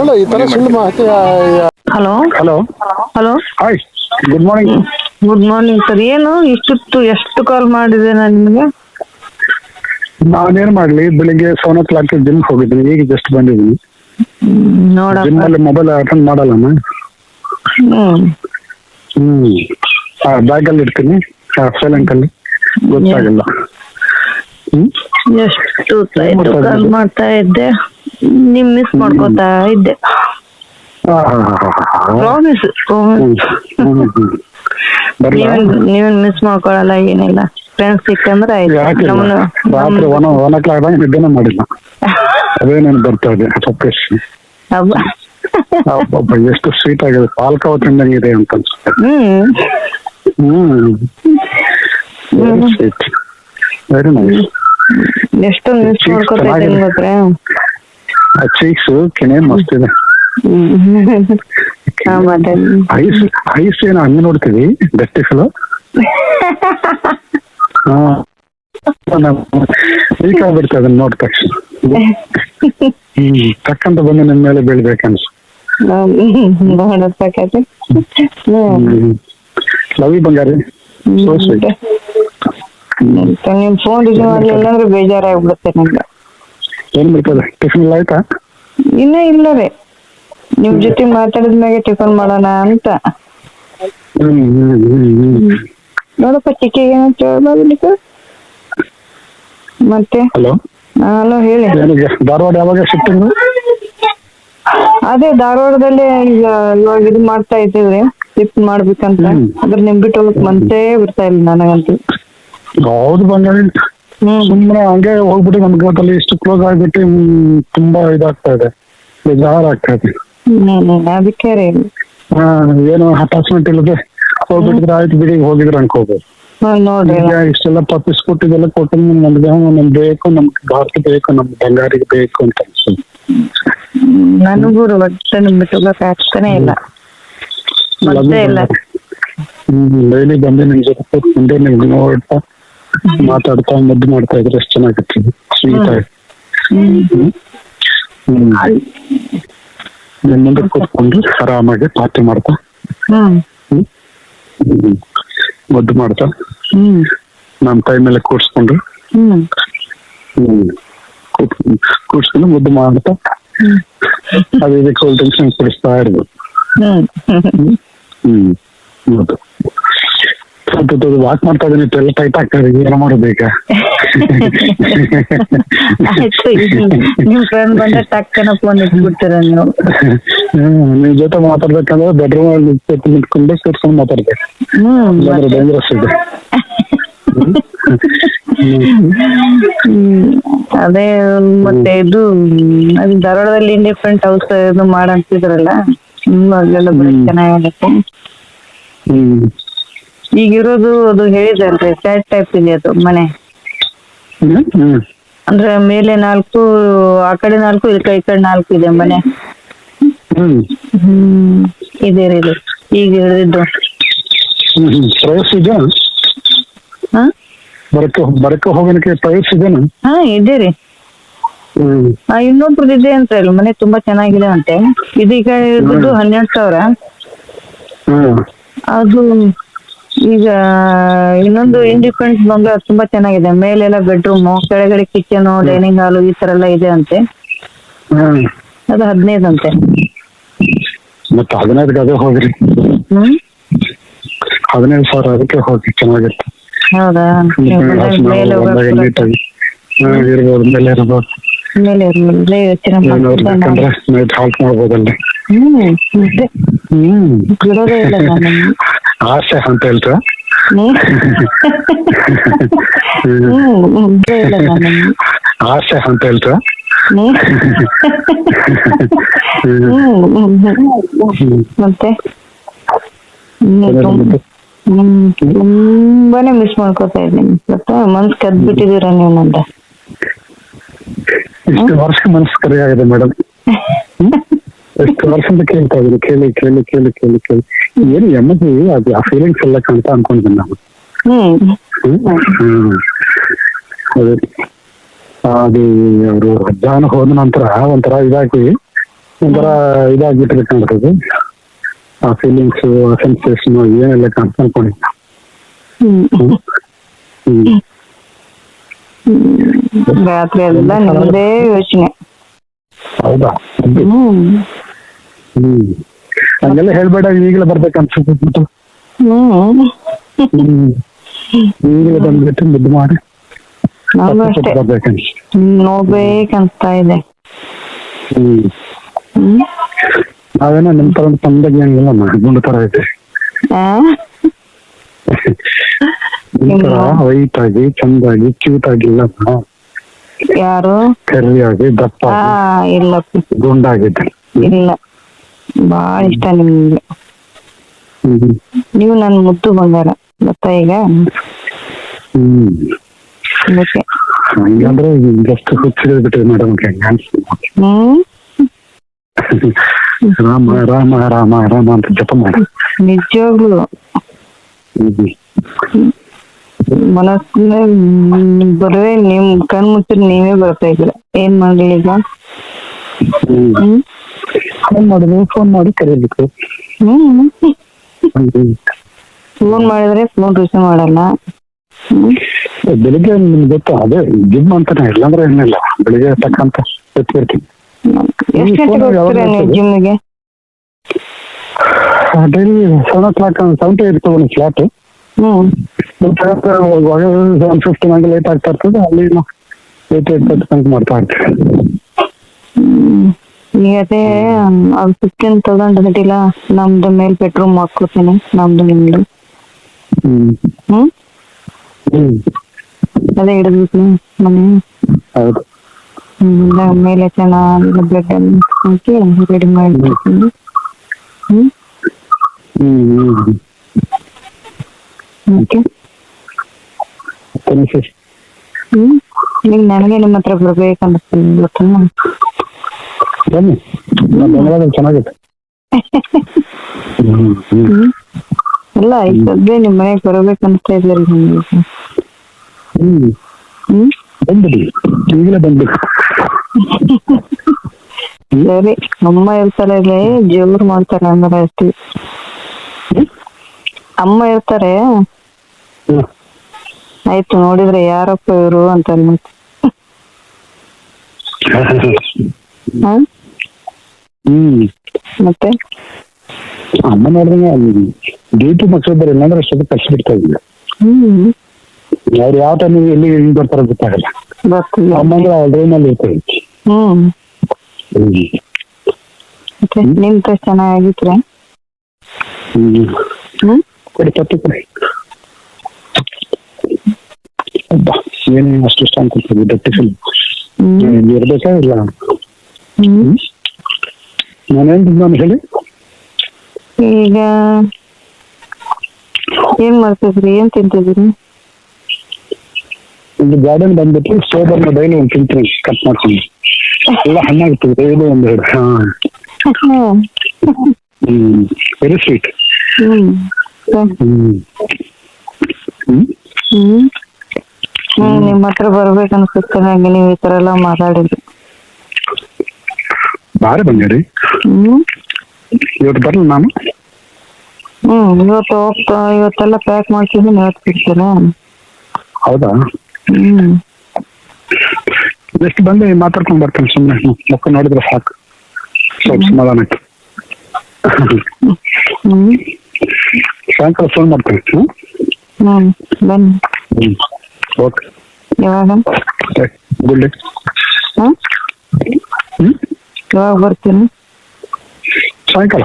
ಅಲ್ಲ ಈ ತರ ಸುಳ್ಳು ಮಾಹಿತಿ. Hello hello hello hi, good morning. Good morning sir. ಏನು ಇಷ್ಟೊತ್ತು ಎಷ್ಟು ಕಾಲ್ ಮಾಡಿದೆ ನಾನು ನಿಮಗೆ? ನಾನೇನ್ ಮಾಡ್ಲಿ, ಬೆಳಿಗ್ಗೆ 7 o'clock ಜಿಮ್ ಹೋಗಿದ್ದೀನಿ, ಈಗ ಜಸ್ಟ್ ಬಂದಿದ್ದೀನಿ. ಜಿಮ್ ನೋಡಪ್ಪ. ಅಲ್ಲಿ ಮೊಬೈಲ್ ಅಟೆಂಡ್ ಮಾಡಲ್ಲಮ್ಮ. ಬ್ಯಾಗ್ ಅಲ್ಲಿ ಇಡ್ತೀನಿ, ಸೈಲೆಂಟ್ ಅಲ್ಲಿ, ಗೊತ್ತಾಗಲ್ಲ. ಎಷ್ಟು ಕಾಲ್ ಮಾಡ್ತಾ ಇದ್ದೆ, ನಿಮ್ ಮಿಸ್ ಮಾಡ್ಕೋತಾ ಇದ್ದೆ. ಪ್ರಾಮಿಸ್ ನೀವೇನ್ ಮಿಸ್ ಮಾಡ್ಕೊಳಲ್ಲ, ಏನಿಲ್ಲ. ಫ್ರೆಂಡ್ಸ್ ಸಿಕ್ಕಂದ್ರೆ ಆಯ್ತು. ರಾತ್ರಿ 1 o'clock ನಿದ್ದೆನೇ ಮಾಡಿಲ್ಲ. ಅದೇ ನಾನು ಬರ್ತಾ ಇದೆ ಸಪ್ರೇಶ್. ಎಷ್ಟು ಸ್ವೀಟ್ ಆಗಿದೆ, ಪಾಲ್ಕಾವ ತಿಂದಂಗಿದೆ ಅಂತ ಅನ್ಸುತ್ತೆ. Sweet, very nice. ಎಷ್ಟೊಂದು ಮಿಸ್ ಮಾಡ್ಕೊತಾ ಇದ್ದೀನಿ ಗೊತ್ತಾ. ಆ ಚೀಕ್ಸ್ ಕೆನೆ ಮಸ್ತ್ ಇದೆ. ಐಸ್ ಏನೋ ಹಂಗೆ ನೋಡ್ತೀವಿ, ಗಟ್ಟಿಸಲು ಬೇಕಾಗ್ಬಿಡ್ತದೆ ಅದನ್ನ ನೋಡಿದ ತಕ್ಷಣ. ತಕ್ಕಂತ ಬಂದು ನಿನ್ ಮೇಲೆ ಬೀಳ್ಬೇಕನ್ಸು. ಲವ್ ಯು ಬಂಗಾರಿ. ನಿಮ್ ಫೋನ್ ರಿಸೀವ್ ಮಾಡ್ಲಿಲ್ಲ ಅಂದ್ರೆ ಬೇಜಾರಾಗ್ಬಿಡುತ್ತೆ ನಂಗೆ. ಏನ್ ಬರ್ತದೆ, ಟಿಫಿನ್ ಎಲ್ಲ ಆಯ್ತಾ? ಇನ್ನ ಇಲ್ಲ ರೀ, ನಿಮ್ ಜೊತೆ ಮಾತಾಡಿದ್ಮ್ಯಾಗೆ ಟಿಫನ್ ಮಾಡೋಣ ಅಂತ. ನೋಡಪ್ಪ ಚಿಕ್ಕಿಗೆ ಏನಂತ ಮತ್ತೆ. ಹಲೋ ಹಲೋ ಹೇಳಿ. ಧಾರವಾಡ ಯಾವಾಗ ಶಿಫ್ಟಿಂಗ್? ಅದೇ ಧಾರವಾಡದಲ್ಲೇ ಈಗ ಇವಾಗ ಇದು ಮಾಡ್ತಾ ಇದ್ದೀವಿ, ಶಿಫ್ಟ್ ಮಾಡ್ಬೇಕಂತ. ಅದ್ರ ನಿಮ್ ಬಿಟ್ಟು ಹೋಗಕ್ ಮನ್ಸೇ ಬಿಡ್ತಾ ಇಲ್ಲ ನನಗಂತೂ. ಹೌದು ಬಂಗಾಳಿ, ಸುಮ್ಮನೆ ಹಂಗೆ ಹೋಗ್ಬಿಟ್ಟು ನಮ್ಗೆ ಇಷ್ಟು ಕ್ಲೋಸ್ ಆಗ್ಬಿಟ್ಟು ತುಂಬಾ ಇದಾಗ್ತಾ ಇದೆ, ಬೇಜಾರಾಗ್ತಾ ಇದೆ. ಅದಕ್ಕೆ ರೀ. ಏನು ಅಟ್ಯಾಚ್ಮೆಂಟ್ ಇಲ್ಲದೆ ಹೋಗ್ಬಿಟ್ಟಿದ್ರೆ ಆಯ್ತು ಬಿಡಿ, ಹೋಗಿದ್ರೆ ಅನ್ಕೋಬಹುದು. ನೋಡ್ರಿ ಇಷ್ಟೆಲ್ಲ ಪಪ್ಪೀಸ್ ಕೊಟ್ಟಿದ್ದೆಲ್ಲ ಕೊಟ್ಟು ನಮ್ಗೆ ಬೇಕು, ನಮ್ಗೆ ಭಾರತ ಬೇಕು, ನಮ್ ಬಂಗಾರಿಗೆ ಬೇಕು ಅಂತ ಅನ್ಸುತ್ತೆ. ನನಗೂ ಒಟ್ಟೆ ನಿಮ್ ಬಿಟ್ಟು ಹೋಗಕ್ ಆಗ್ತಾನೆ ಇಲ್ಲ. ಡೈಲಿ ಬಂದು ನಿಮ್ ಜೊತೆ ಕೂತ್ಕೊಂಡು ನಿಮ್ಗೆ ನೋಡ್ತಾ ಮಾತಾಡ್ತಾ ಮುದ್ದು ಮಾಡ್ತಾ ಇದ್ರೆ ಎಷ್ಟು ಚೆನ್ನಾಗಿರ್ತದೆ, ಸ್ವೀಟ್ ಆಗಿ. ನಿಮ್ ಮುಂದೆ ಕೂತ್ಕೊಂಡು ಆರಾಮಾಗಿ ಪಾರ್ಟಿ ಮಾಡ್ತಾ ಮುದ್ದು ಮಾಡ್ತಾ ನಮ್ ಕೈ ಮೇಲೆ ಕೂರ್ಸ್ಕೊಂಡು ಕೂರ್ಸ್ಕೊಂಡು ಮುದ್ದು ಮಾಡ್ತಾ ಅದೇ ಕೂಲ್ ಡ್ರಿಂಕ್ಸ್ ಕುಡಿಸ್ತಾ ಇರ್ಬೋದು. ಹೌದು, ಸ್ವಲ್ಪ ವಾಕ್ ಮಾಡ್ತಾ ಇದೀನಿ, ಎಲ್ಲ ಟೈಟ್ ಆಗ್ತಾ ಇದೆ, ಏನೋ ಮಾಡೋದೀಗ. ನಿಮ್ ಫ್ರೆಂಡ್ ಬಂದ್ರೆ ಟಕ್ಕನ ಫೋನ್ ಇಟ್ಬಿಡ್ತೀರ ನೀವು. ನಿಮ್ ಜೊತೆ ಮಾತಾಡ್ಬೇಕಂದ್ರೆ ಬೆಡ್ರೂಮ್ ಅಲ್ಲಿ ನಿಂತ್ಕೊಂಡು ಕೂರ್ಸ್ಕೊಂಡು ಮಾತಾಡ್ಬೇಕು, ಡೇಂಜರಸ್ ಇದೆ. ಅದೇ ಮತ್ತೆ ಇದು ಅದು ಧಾರವಾಡದಲ್ಲಿ ಡಿಫ್ರೆಂಟ್ ಹೌಸ್ ಇದು ಮಾಡಂತಿದ್ರಲ್ಲ, ಅಲ್ಲೆಲ್ಲ ಚೆನ್ನಾಗತ್ತೆ. ಈಗಿರೋದು ಅದು ಹೇಳಿದಲ್ರಿ, ಫ್ಲಾಟ್ ಟೈಪ್ ಇದೆ ಅದು ಮನೆ. ಅಂದ್ರೆ ಮೇಲೆ 4, ಆ ಕಡೆ 4, ಈ ಕಡೆ 4 ಇದೆ ಮನೆ. ಇದೆ ರೀ ಈಗ ಹೇಳಿದ್ದು. ಬರಕ್ಕೆ ಹೋಗೋಣಕ್ಕೆ ಪ್ರೈಸ್ ಇದೆನಾ? ಇದೆ ರೀ. ಇನ್ನೊಬ್ರದ್ದು ಇದೆ ಅಂತ ಹೇಳಿ, ಮನೆ ತುಂಬಾ ಚೆನ್ನಾಗಿದೆ ಅಂತೆ. ಇದೀಗ ಇರ್ಬೋದು 12,000. ಅದು ಈಗ ಇನ್ನೊಂದು ಇಂಡಿಪೆಂಡೆಂಟ್ ಬಂಗ್ಲಾ ತುಂಬಾ ಚೆನ್ನಾಗಿದೆ. ಮೇಲೆಲ್ಲ ಬೆಡ್ರೂಮ್, ಕೆಳಗಡೆ ಕಿಚನ್, ಡೈನಿಂಗ್ ಹಾಲು ಈ ತರ ಎಲ್ಲ ಇದೆ ಅಂತೆ. ಅದು 15 ಅಂತೆ. ಮತ್ತೆ 15 ಅದೇ ಹೋಗ್ರಿ. 15,000 ಅದಕ್ಕೆ ಹೋಗಿ, ಚೆನ್ನಾಗಿರುತ್ತೆ. ಹೌದಾ? ಮೇಲೆ ಇರ್ಬೋದು, ಮೇಲೆ ಇರ್ಬೋದು, ಮೇಲೆ ಯೋಚನೆ ನೈಟ್ ಹಾಲ್ಟ್ ಮಾಡ್ಬೋದಲ್ಲಿ. ಬಿಡೋದೇ ಇಲ್ಲ ನಾನು. ಆಸೆ ಅಂತ ಹೇಳ್ತಾ ಆಸೆ ಅಂತ ಹೇಳ್ತಾ ಮತ್ತೆ ತುಂಬಾನೇ ಮಿಸ್ ಮಾಡ್ಕೋತಾ ಇದ್ದೀನಿ. ಮನ್ಸ್ ಕದ್ಬಿಟ್ಟಿದೀರ ನೀವು ನಂದ. ಇಷ್ಟು ವರ್ಷ ಮನಸ್ಸು ಕರೆಯಾಗಿದೆ ಮೇಡಮ್. ಎಷ್ಟು ವರ್ಷದಿಂದ ಕೇಳ್ತಾ ಇದ್ದೀನಿ, ಕೇಳಿ ಕೇಳಿ ಕೇಳಿ ಕೇಳಿ ಕೇಳಿ ಏನು ಎಮ್ಮದಿ ಅದು ಆ ಫೀಲಿಂಗ್ಸ್ ಎಲ್ಲ ಕಾಣ್ತ ಅನ್ಕೊಂಡಿದ್ದೀನಿ ನಾನು. ಅದೇ ಅದು ಅವರು ಅಜ್ಜಾನ ಹೋದ ನಂತರ ಒಂಥರ ಇದಾಗಿ ಒಂಥರ ಇದಾಗ್ಬಿಟ್ಟಿದೆ ಕಾಣ್ತದೆ. ಆ ಫೀಲಿಂಗ್ಸ್, ಆ ಸೆನ್ಸೇಷನ್ ಏನೆಲ್ಲ ಅನ್ಕೊಂಡಿದ್ದ. ರಾತ್ರಿ ಎಲ್ಲ ನಿಮ್ದೇ ಯೋಚನೆ. ಹೌದಾ? ಹಂಗೆಲ್ಲ ಹೇಳ್ಬೇಡ, ಈಗಲೇ ಬರ್ಬೇಕನ್ಸುತ್ತೆ. ಈಗಲೇ ಬಂದ್ಬಿಟ್ಟು ಮುದ್ದು ಮಾಡಿ ನಾನು ಅಷ್ಟೇ ನೋಡ್ಬೇಕಂತ ಇದೆ. ನಾವೇನೋ ನಿಮ್ ತರ ತಂದಾಗಿ ಹಂಗಿಲ್ಲ, ಗುಂಡು ತರ ಐತೆ. ವೈಟ್ ಆಗಿ ಚಂದಾಗಿ ಕ್ಯೂಟ್ ಆಗಿಲ್ಲ, ಯಾರು ಕರಿಯಾಗಿ ದಪ್ಪ ಇಲ್ಲ ಗುಂಡಾಗಿದ್ದೆ. ಇಲ್ಲ, ಬಾಳ ಇಷ್ಟ ನಿಮ್ಗೆ. ನೀವು ನನ್ ಮುದ್ದು ಬಂಗಾರ ಗೊತ್ತಾ ಈಗ. ಅದಕ್ಕೆ ಹಂಗಂದ್ರೆ ಜಸ್ಟ್ ಹುಚ್ಚಿಡ್ಬಿಟ್ಟಿದೆ ಮೇಡಮ್. ರಾಮ ರಾಮ ರಾಮ ರಾಮ ಅಂತ ಜಪ ಮಾಡಿ ನಿಜವಾಗ್ಲು ಮನಸ್ಸಿನ ಬರೇ ನಿಮ್ ಕಣ್ ಮುಚ್ಚಿದ್ರೆ ನೀವೇ ಬರ್ತಾ ಇದ್ರ. ಏನ್ ಮಾಡ್ಲಿ ಈಗ? ಫೋನ್ ಮಾಡಿದ್ರೆ ಫೋನ್ ಮಾಡಿ ಕರೀಬೇಕು. ಫೋನ್ ಮಾಡಿದ್ರೆ ಫೋನ್ ರಿಸೀವ್ ಮಾಡಲ್ಲ. ಬೆಳಿಗ್ಗೆ ನಿಮ್ಗೆ ಗೊತ್ತಾ, ಅದೇ ಜಿಮ್ ಅಂತಾನೆ, ಇಲ್ಲಾಂದ್ರೆ ಏನಿಲ್ಲ. ಬೆಳಿಗ್ಗೆ ತಕ್ಕಂತ ಎತ್ತಿರ್ತೀನಿ. ಎಷ್ಟು ಗಂಟೆಗೆ ಹೋಗ್ತೀರಾ ನೀವು ಜಿಮ್ಗೆ? ಡೈಲಿ 7 ಇರ್ತದೆ ಫ್ಲಾಟ್. 1:50 ಲೇಟ್ ಆಗ್ತಾ ಇರ್ತದೆ. ಅಲ್ಲಿ 8:30 ಮಾಡ್ತಾ ಇರ್ತೀವಿ. ಈಗ ಅದೇ ಅವ್ರು 15 ತಗೊಂಡಿಲ್ಲ. ನಮ್ದು ಮೇಲ್ ಬೆಡ್ರೂಮ್ ಹಾಕೋತೀನಿ, ನಮ್ದು ನಿಮ್ದು. ಅದೇ ಹಿಡಿದ್ಬಿಟ್ಟು ಮನೆ. ಹೌದು. ಮೇಲೆ ಚೆನ್ನಾಗಿ ಬ್ಲಡ್ ಅನ್ನು ಹಾಕಿ ರೆಡಿ ಮಾಡಿಬಿಡ್ತೀನಿ. ಈಗ ನನಗೆ ನಿಮ್ಮ ಹತ್ರ ಬರ್ಬೇಕನ್ನಿಸ್ತೀನಿ ಗೊತ್ತಾ. ಬನ್ನಿ, ಚೆನ್ನಾಗಿದೆ. ಅಲ್ಲ ಈಗ ಸದ್ಯ ನಿಮ್ ಮನೆಗೆ ಬರ್ಬೇಕನ್ನಿಸ್ತಾ ಇದ್ದಾರೆ ನಿಮ್ಗೆ. ಬಂದ್ಬಿಡಿ, ಈಗಲೇ ಬಂದ್ಬಿಡಿ. ಸರಿ, ಅಮ್ಮ ಇರ್ತಾರೆ ಇಲ್ಲಿ, ಜೋರು ಮಾಡ್ತಾರೆ ಅಂದ್ರೆ ಅಷ್ಟೇ. ಅಮ್ಮ ಇರ್ತಾರೆ, ಆಯ್ತು ನೋಡಿದ್ರೆ ಯಾರಪ್ಪ ಇವರು ಅಂತ ಮತ್ತೆ ಅಮ್ಮ ನೋಡಿದ್ರೆ ಡ್ಯೂಟಿ ಮಕ್ಕಳು ಬರೀ ಇಲ್ಲಾಂದ್ರೆ ಅಷ್ಟೊಂದು ಕಷ್ಟ ಬಿಡ್ತಾ ಇದ್ದಿಲ್ಲ. ಅವ್ರು ಯಾವ ಟೈಮ್ ಎಲ್ಲಿ ಹೆಂಗ್ ಬರ್ತಾರ ಗೊತ್ತಾಗಲ್ಲ. ಅಮ್ಮ ಅಂದ್ರೆ ಅವ್ರ ರೂಮಲ್ಲಿ ಇರ್ತಾರೆ. ನಿಮ್ ಚೆನ್ನಾಗಿದ್ರೆ ಕೊಡಿ, ತಪ್ಪು ಕೊಡಿ. ಏನ್ ಅಷ್ಟು ಇಷ್ಟ ಅನ್ಕೊಳ್ತೀವಿ ದಟ್ಟಿ ಫಿಲ್ ಇರ್ಬೇಕಾ ಇಲ್ಲ? ನಾನು ಹೇಳಿ. ಈಗ ಏನ್ ಮಾಡ್ತಿದ್ರಿ, ಏನ್ ತಿಂತಿದ್ರಿ? ಒಂದು ಗಾರ್ಡನ್ ಬಂದ್ಬಿಟ್ಟು ಸೋಬರ್ನ ಡೈಲಿ ಒಂದು ತಿಂತೀನಿ ಕಟ್ ಮಾಡ್ಕೊಂಡು. ಎಲ್ಲ ಹಣ್ಣಾಗ್ತದೆ ಡೈಲಿ ಒಂದೆರಡು. Very sweet. ನಿಮ್ ಹತ್ರ ಬರ್ಬೇಕನ್ಸುತ್ತೆ ನಂಗೆ, ನೀವ್ ಈ ತರ ಎಲ್ಲ ಮಾತಾಡಿದ್ರಿ. ಬಾರಿ ಬಂದಿರಿ. ಇವತ್ತು ಬರಲ್ಲ ನಾನು. ಇವತ್ತು ಹೋಗ್ತಾ ಇವತ್ತೆಲ್ಲ ಪ್ಯಾಕ್ ಮಾಡ್ತಿದ್ದೀನಿ, ಇವತ್ತು ಬಿಡ್ತೀರಾ? ಹೌದಾ? ಎಷ್ಟು ಬಂದು ಮಾತಾಡ್ಕೊಂಡ್ ಬರ್ತೇನೆ. ಸುಮ್ಮನೆ ಮುಖ ನೋಡಿದ್ರೆ ಸಾಕು, ಸ್ವಲ್ಪ ಸಮಾಧಾನಕ್ಕೆ. ಸಾಯಂಕಾಲ ಫೋನ್ ಮಾಡ್ತೇನೆ. ಬನ್ನಿ. ಓಕೆ, ಯಾವಾಗ? Good day. ಯಾವಾಗ ಬರ್ತೀನಿ? ಸಾಯಂಕಾಲ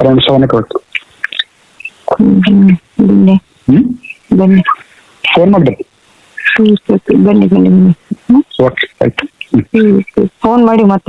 ಅರೌಂಡ್ 7 o'clock. ಬನ್ನಿ ಬನ್ನಿ, ಫೋನ್ ಮಾಡ್ರಿ. ಬನ್ನಿ ಬನ್ನಿ. ಓಕೆ, ಆಯ್ತು. ಫೋನ್ ಮಾಡಿ ಮತ್ತೆ.